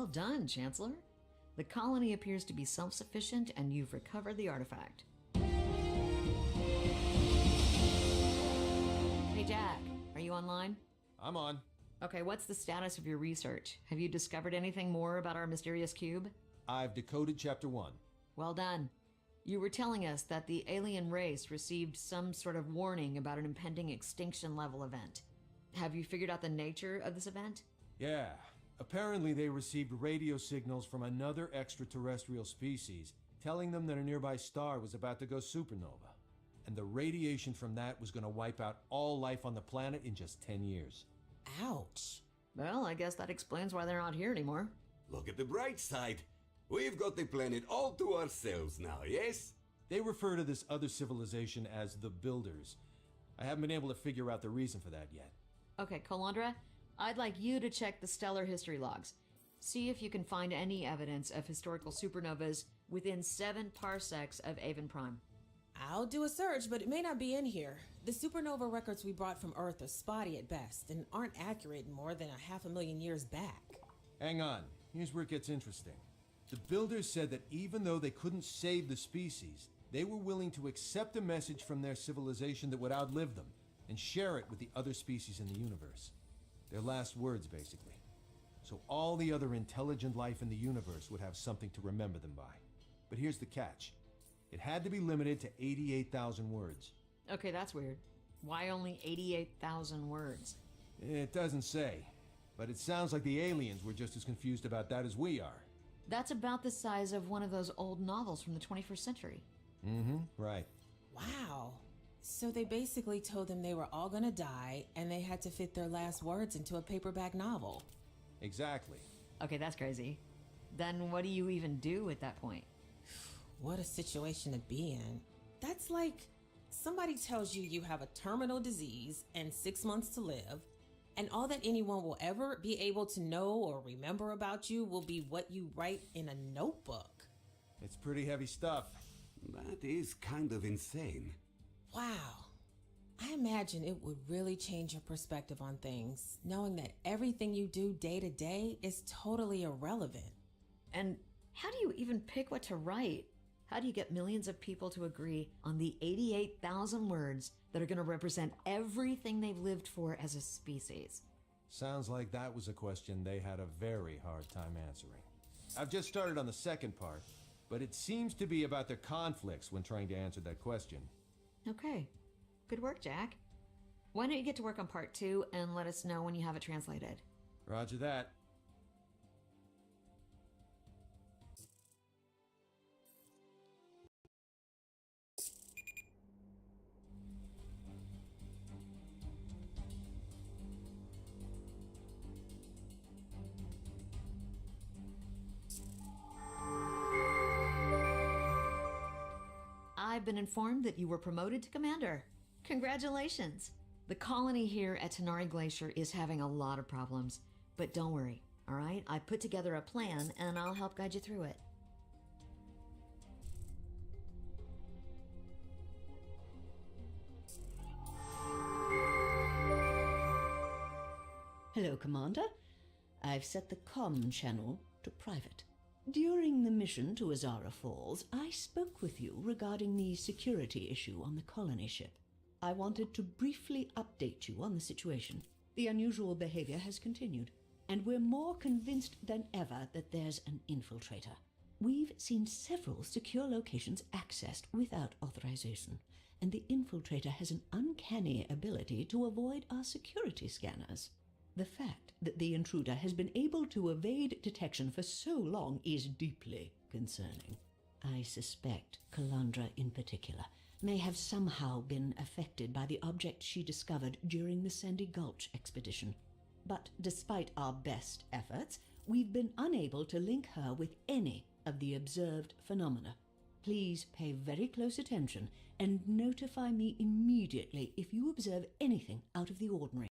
Well done, Chancellor. The colony appears to be self-sufficient and you've recovered the artifact. Hey Jack, are you online? I'm on. Okay, what's the status of your research? Have you discovered anything more about our mysterious cube? I've decoded Chapter 1. Well done. You were telling us that the alien race received some sort of warning about an impending extinction level event. Have you figured out the nature of this event? Yeah. Apparently they received radio signals from another extraterrestrial species telling them that a nearby star was about to go supernova. And the radiation from that was going to wipe out all life on the planet in just 10 years. Ouch. Well, I guess that explains why they're not here anymore. Look at the bright side. We've got the planet all to ourselves now, yes? They refer to this other civilization as the Builders. I haven't been able to figure out the reason for that yet. Okay, Calandra, I'd like you to check the stellar history logs. See if you can find any evidence of historical supernovas within 7 parsecs of Aven Prime. I'll do a search, but it may not be in here. The supernova records we brought from Earth are spotty at best and aren't accurate more than 500,000 years back. Hang on. Here's where it gets interesting. The Builders said that even though they couldn't save the species, they were willing to accept a message from their civilization that would outlive them and share it with the other species in the universe. Their last words, basically. So all the other intelligent life in the universe would have something to remember them by. But here's the catch. It had to be limited to 88,000 words. Okay, that's weird. Why only 88,000 words? It doesn't say, but it sounds like the aliens were just as confused about that as we are. That's about the size of one of those old novels from the 21st century. Mm-hmm, right. Wow. So they basically told them they were all gonna die and they had to fit their last words into a paperback novel. Exactly. Okay, that's crazy. Then what do you even do at that point? What a situation to be in. That's like somebody tells you you have a terminal disease and 6 months to live, and all that anyone will ever be able to know or remember about you will be what you write in a notebook. It's pretty heavy stuff. That is kind of insane. Wow. I imagine it would really change your perspective on things, knowing that everything you do day to day is totally irrelevant. And how do you even pick what to write? How do you get millions of people to agree on the 88,000 words that are going to represent everything they've lived for as a species? Sounds like that was a question they had a very hard time answering. I've just started on the second part, but it seems to be about their conflicts when trying to answer that question. Okay. Good work, Jack. Why don't you get to work on part 2 and let us know when you have it translated? Roger that. I've been informed that you were promoted to commander. Congratulations! The colony here at Tenari Glacier is having a lot of problems, but don't worry, all right? I put together a plan and I'll help guide you through it. Hello, Commander. I've set the comm channel to private. During the mission to Azara Falls, I spoke with you regarding the security issue on the colony ship. I wanted to briefly update you on the situation. The unusual behavior has continued, and we're more convinced than ever that there's an infiltrator. We've seen several secure locations accessed without authorization, and the infiltrator has an uncanny ability to avoid our security scanners. The fact that the intruder has been able to evade detection for so long is deeply concerning. I suspect Calandra in particular may have somehow been affected by the object she discovered during the Sandy Gulch expedition. But despite our best efforts, we've been unable to link her with any of the observed phenomena. Please pay very close attention and notify me immediately if you observe anything out of the ordinary.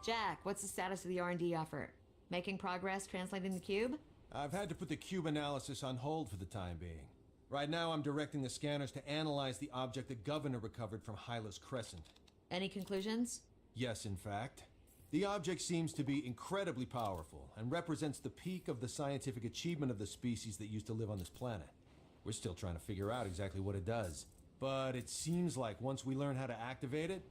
Jack, what's the status of the R&D effort? Making progress translating the cube? I've had to put the cube analysis on hold for the time being. Right now I'm directing the scanners to analyze the object the governor recovered from Hyla's Crescent. Any conclusions? Yes, in fact. The object seems to be incredibly powerful and represents the peak of the scientific achievement of the species that used to live on this planet. We're still trying to figure out exactly what it does. But it seems like once we learn how to activate it,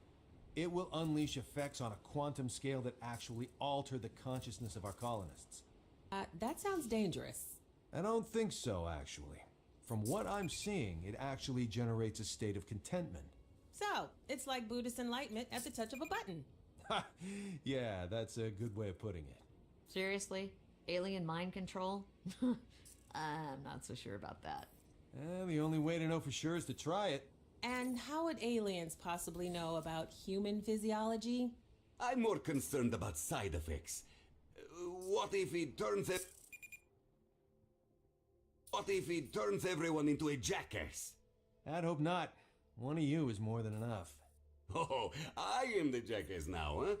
it will unleash effects on a quantum scale that actually alter the consciousness of our colonists. That sounds dangerous. I don't think so, actually. From what I'm seeing, it actually generates a state of contentment. So, it's like Buddhist enlightenment at the touch of a button. Yeah, that's a good way of putting it. Seriously? Alien mind control? I'm not so sure about that. The only way to know for sure is to try it. And how would aliens possibly know about human physiology? I'm more concerned about side effects. What if he turns everyone into a jackass? I'd hope not. One of you is more than enough. Oh, I am the jackass now, huh?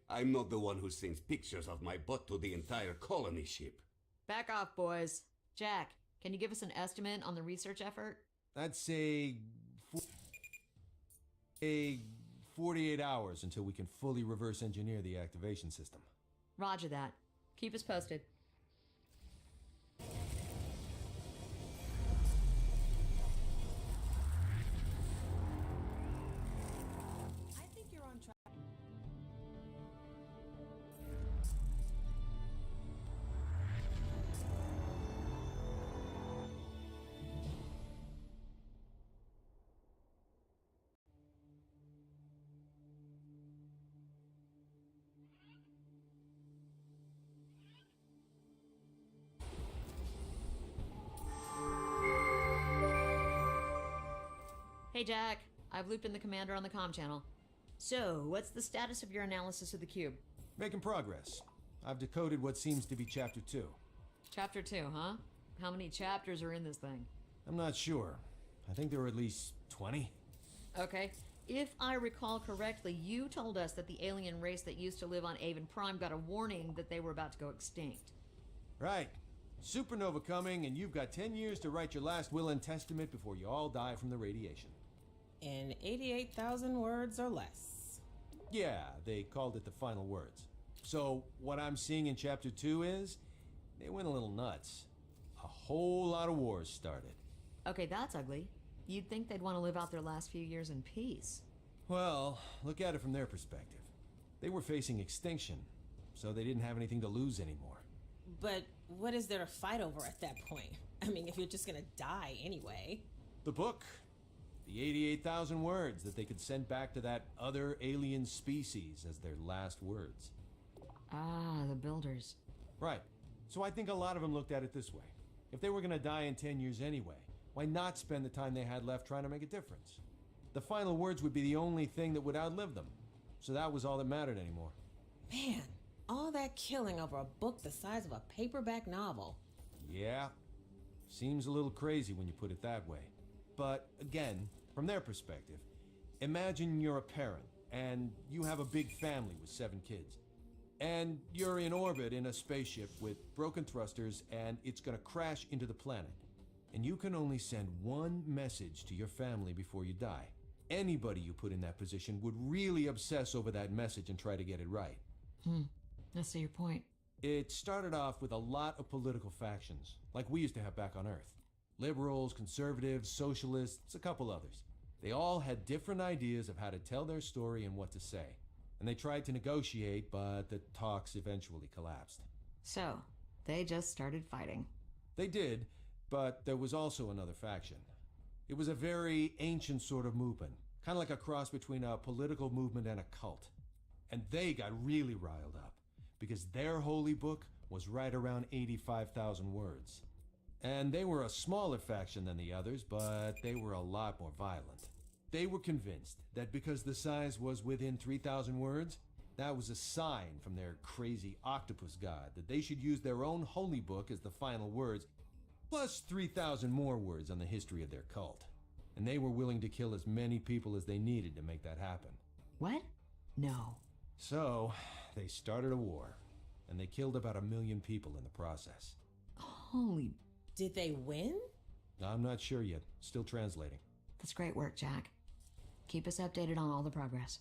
I'm not the one who sends pictures of my butt to the entire colony ship. Back off, boys. Jack, can you give us an estimate on the research effort? I'd say 48 hours until we can fully reverse engineer the activation system. Roger that. Keep us posted. I think you're on track. Hey, Jack. I've looped in the commander on the comm channel. So, what's the status of your analysis of the cube? Making progress. I've decoded what seems to be Chapter 2. Chapter 2, huh? How many chapters are in this thing? I'm not sure. I think there were at least 20. Okay. If I recall correctly, you told us that the alien race that used to live on Aven Prime got a warning that they were about to go extinct. Right. Supernova coming, and you've got 10 years to write your last will and testament before you all die from the radiation. In 88,000 words or less. Yeah, they called it the final words. So, what I'm seeing in Chapter 2 is, they went a little nuts. A whole lot of wars started. Okay, that's ugly. You'd think they'd want to live out their last few years in peace. Well, look at it from their perspective. They were facing extinction, so they didn't have anything to lose anymore. But what is there to fight over at that point? I mean, if you're just gonna die anyway. The book. The 88,000 words that they could send back to that other alien species as their last words. Ah, the builders. Right. So I think a lot of them looked at it this way. If they were going to die in 10 years anyway, why not spend the time they had left trying to make a difference? The final words would be the only thing that would outlive them. So that was all that mattered anymore. Man, all that killing over a book the size of a paperback novel. Yeah. Seems a little crazy when you put it that way. But again, from their perspective, imagine you're a parent and you have a big family with 7 kids. And you're in orbit in a spaceship with broken thrusters and it's gonna crash into the planet. And you can only send one message to your family before you die. Anybody you put in that position would really obsess over that message and try to get it right. I see your point. It started off with a lot of political factions, like we used to have back on Earth. Liberals, conservatives, socialists, a couple others. They all had different ideas of how to tell their story and what to say. And they tried to negotiate, but the talks eventually collapsed. So, they just started fighting. They did, but there was also another faction. It was a very ancient sort of movement, kind of like a cross between a political movement and a cult. And they got really riled up, because their holy book was right around 85,000 words. And they were a smaller faction than the others, but they were a lot more violent. They were convinced that because the size was within 3,000 words, that was a sign from their crazy octopus god that they should use their own holy book as the final words, plus 3,000 more words on the history of their cult. And they were willing to kill as many people as they needed to make that happen. What? No. So, they started a war, and they killed about 1 million people in the process. Holy... Did they win? I'm not sure yet. Still translating. That's great work, Jack. Keep us updated on all the progress.